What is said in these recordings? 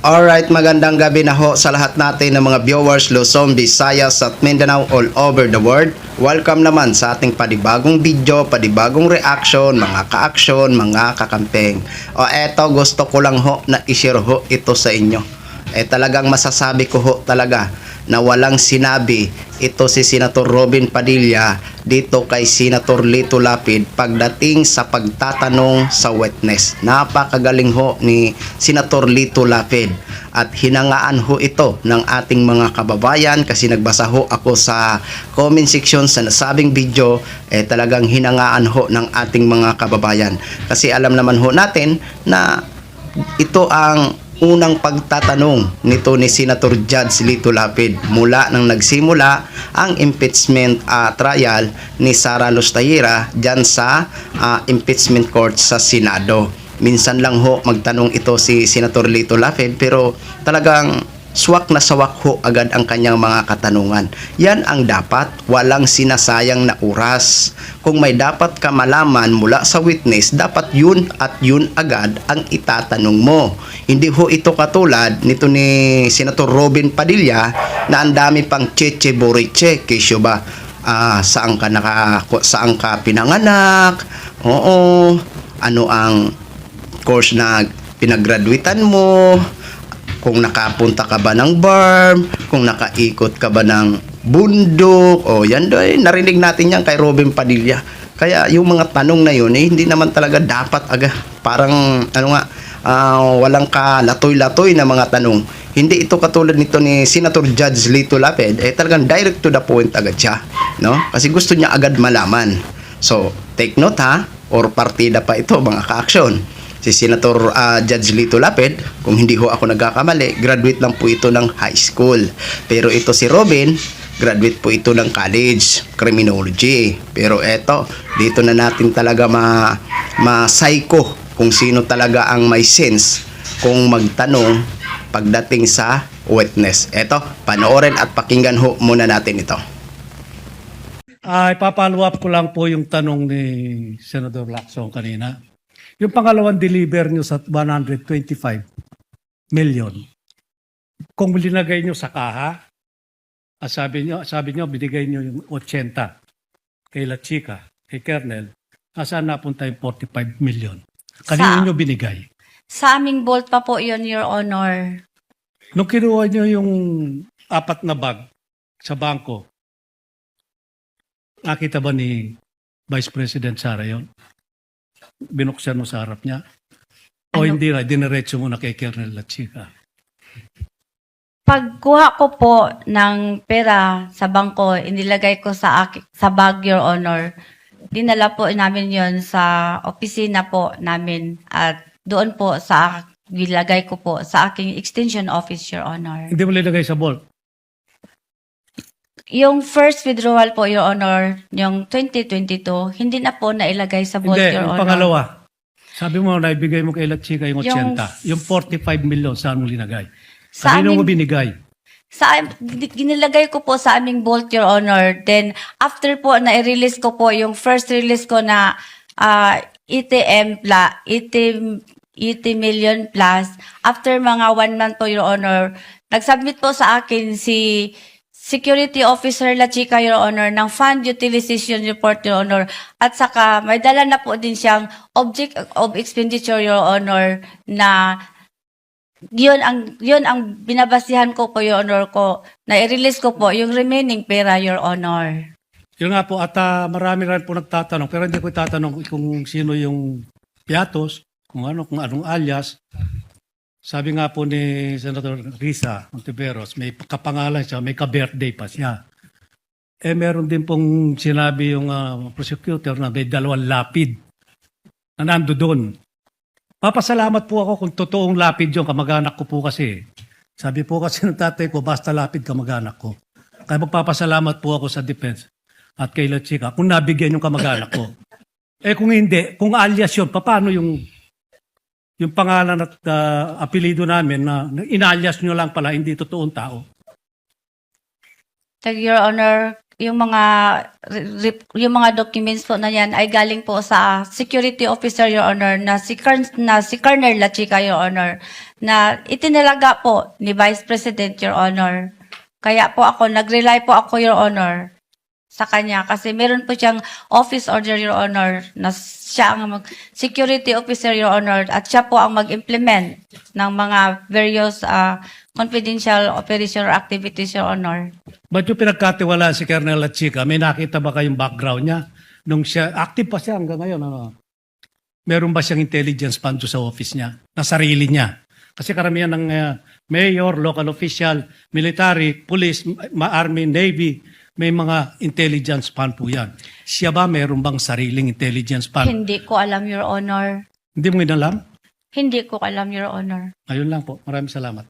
Alright, magandang gabi na ho sa lahat natin ng mga viewers Luzon, Visayas at Mindanao all over the world. Welcome naman sa ating panibagong video, panibagong reaction, mga ka-action, mga kakampeng. O eto, gusto ko lang ho na i-share ho ito sa inyo. Talagang masasabi ko ho talaga na walang sinabi ito si Senator Robin Padilla dito kay Senator Lito Lapid pagdating sa pagtatanong sa witness. Napakagaling ho ni Senator Lito Lapid at hinangaan ho ito ng ating mga kababayan kasi nagbasa ho ako sa comment section sa nasabing video, talagang hinangaan ho ng ating mga kababayan kasi alam naman ho natin na ito ang unang pagtatanong nito ni Senator Judge Lito Lapid mula nang nagsimula ang impeachment trial ni Sara Lustayira dyan sa impeachment court sa Senado. Minsan lang ho magtanong ito si Senator Lito Lapid pero talagang swak na swak ho agad ang kanyang mga katanungan. Yan ang dapat, walang sinasayang na oras. Kung may dapat ka malaman mula sa witness, dapat yun at yun agad ang itatanong mo. Hindi ho ito katulad nito ni Senator Robin Padilla na ang dami pang cheche boriche, kesyo ba? Saan ka pinanganak? Oo. Ano ang course na pinaggraduatean mo? Kung nakapunta ka ba ng farm, kung nakaikot ka ba ng bundok, o yan doy, narinig natin yan kay Robin Padilla. Kaya yung mga tanong na yun, hindi naman talaga dapat parang walang kalatoy-latoy na mga tanong. Hindi ito katulad nito ni Senator Judge Lito Lapid, talagang direct to the point agad siya, no? Kasi gusto niya agad malaman. So, take note ha, or partida pa ito mga ka-action. Si Senator Judge Lito Lapid, kung hindi ho ako nagkakamali, graduate lang po ito ng high school. Pero ito si Robin, graduate po ito ng college, criminology. Pero eto, dito na natin talaga ma-psycho kung sino talaga ang may sense kung magtanong pagdating sa witness. Eto, panoorin at pakinggan ho muna natin ito. Ipapollow up ko lang po yung tanong ni Senator Lacson kanina. Yung pangalawang deliver nyo sa 125 million, kung linagay nyo sa kaha, sabi nyo binigay nyo yung 80 kay La Chica, kay Kernel, nasaan napunta yung 45 million? Kanino nyo binigay? Sa aming vault pa po yon, Your Honor. Nung kinuha nyo yung 4 na bag sa bangko, nakita ba ni Vice President Sara yon? Binuksan mo sa harap niya? O hindi na, diniretso mo na kay Kernel La Chica? Pagkuha ko po ng pera sa bangko, inilagay ko sa bag, Your Honor. Dinala po namin yon sa opisina po namin at doon po nilagay ko po sa aking extension office, Your Honor. Hindi mo linagay sa vault? Yung first withdrawal po, Your Honor, yung 2022, hindi na po nailagay sa vault, Hindi, Your yung Honor. pangalawa. Sabi mo, naibigay mo kay La Chica yung 80. Yung 45 million, saan mo linagay? Sa Kanino mo aming- binigay? Ginilagay ko po sa aming vault, Your Honor. Then, after po na i-release ko po, yung first release ko na 80 million plus, after mga 1 month po, Your Honor, nag-submit po sa akin si Security Officer La Chica, Your Honor, ng Fund Utilization Report, Your Honor. At saka, may dala na po din siyang Object of Expenditure, Your Honor, na yun ang binabasihan ko po, Your Honor, ko, na i-release ko po yung remaining pera, Your Honor. Yun nga po, at marami rin po nagtatanong, pero hindi ko itatanong kung sino yung piatos, kung anong alias. Sabi nga po ni Senator Risa Montiveros, may kapangalan siya, may ka-birthday pa siya. Meron din pong sinabi yung prosecutor na may 2 lapid na nando doon. Papasalamat po ako kung totoong lapid yung kamag-anak ko po kasi. Sabi po kasi ng tatay ko, basta lapid kamag-anak ko. Kaya magpapasalamat po ako sa defense at kay La Chica kung nabigyan yung kamag-anak ko. Kung hindi, kung alias yun, paano yung pangalan at apelido namin na inalias nyo lang pala, hindi totoong tao? Your Honor, yung mga documents po na yan ay galing po sa security officer, Your Honor, na si Colonel La Chica, Your Honor, na itinalaga po ni Vice President, Your Honor. Kaya po nag-rely po ako, Your Honor, sa kanya kasi meron po siyang office order, Your Honor, na siya ang security officer, Your Honor, at siya po ang mag-implement ng mga various confidential operation or activities, Your Honor. Ba't yung pinagkatiwalaan si Colonel La Chica, may nakita ba kayong background niya? Nung siya, active pa siya hanggang ngayon, ano? Meron ba siyang intelligence fund sa office niya, na sarili niya? Kasi karamihan ng mayor, local official, military, police, army, navy, may mga intelligence fund po yan. Siya ba meron bang sariling intelligence fund? Hindi ko alam, Your Honor. Hindi mo inalam? Hindi ko alam, Your Honor. Ayun lang po. Maraming salamat.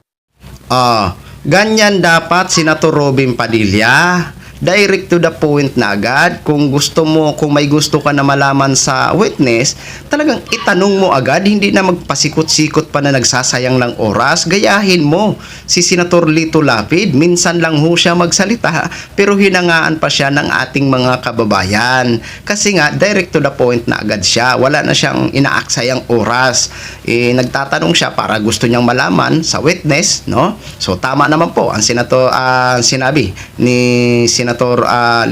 Ganyan dapat Senator Robin Padilla. Direct to the point na agad. Kung gusto mo, kung may gusto ka na malaman sa witness, talagang itanong mo agad, hindi na magpasikot-sikot pa na nagsasayang lang oras. Gayahin mo si Senator Lito Lapid. Minsan lang ho siya magsalita, pero hinangaan pa siya ng ating mga kababayan. Kasi nga, direct to the point na agad siya. Wala na siyang inaaksayang oras. Nagtatanong siya para gusto niyang malaman sa witness, no? So, tama naman po ang sinabi ni Senator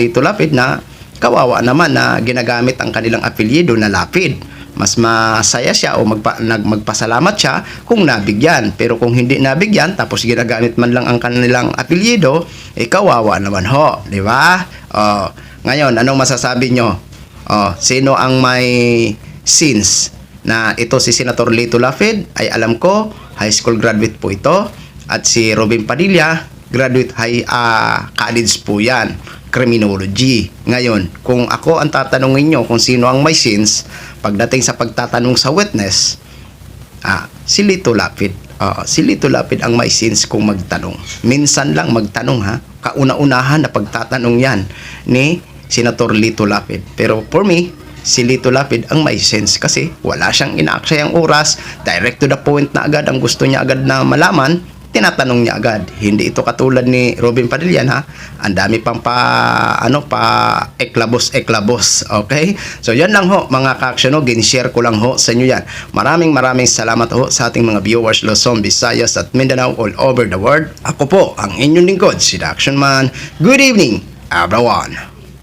Lito Lapid na kawawa naman na ginagamit ang kanilang apelyido na Lapid. Mas masaya siya o magpasalamat siya kung nabigyan. Pero kung hindi nabigyan, tapos ginagamit man lang ang kanilang apelyido, kawawa naman ho. Di ba? Ngayon, anong masasabi nyo? Sino ang may sins na ito si Senator Lito Lapid? Ay alam ko, high school graduate po ito. At si Robin Padilla, graduate high college po yan, criminology. Ngayon, kung ako ang tatanungin nyo kung sino ang may sins, pagdating sa pagtatanong sa witness, si Lito Lapid. Si Lito Lapid ang may sins kung magtanong. Minsan lang magtanong ha. Kauna-unahan na pagtatanong yan ni Senator Lito Lapid. Pero for me, si Lito Lapid ang may sense kasi wala siyang inaaksayang oras, direct to the point na agad ang gusto niya agad na malaman, tinatanong niya agad. Hindi ito katulad ni Robin Padilla ha. Ang dami pang eklabos. Okay? So yan lang ho mga ka-action ho. Gin-share ko lang ho sa inyo yan. Maraming salamat ho sa ating mga viewers Luzon, Visayas at Mindanao all over the world. Ako po ang inyong lingkod, si The Action Man. Good evening, everyone.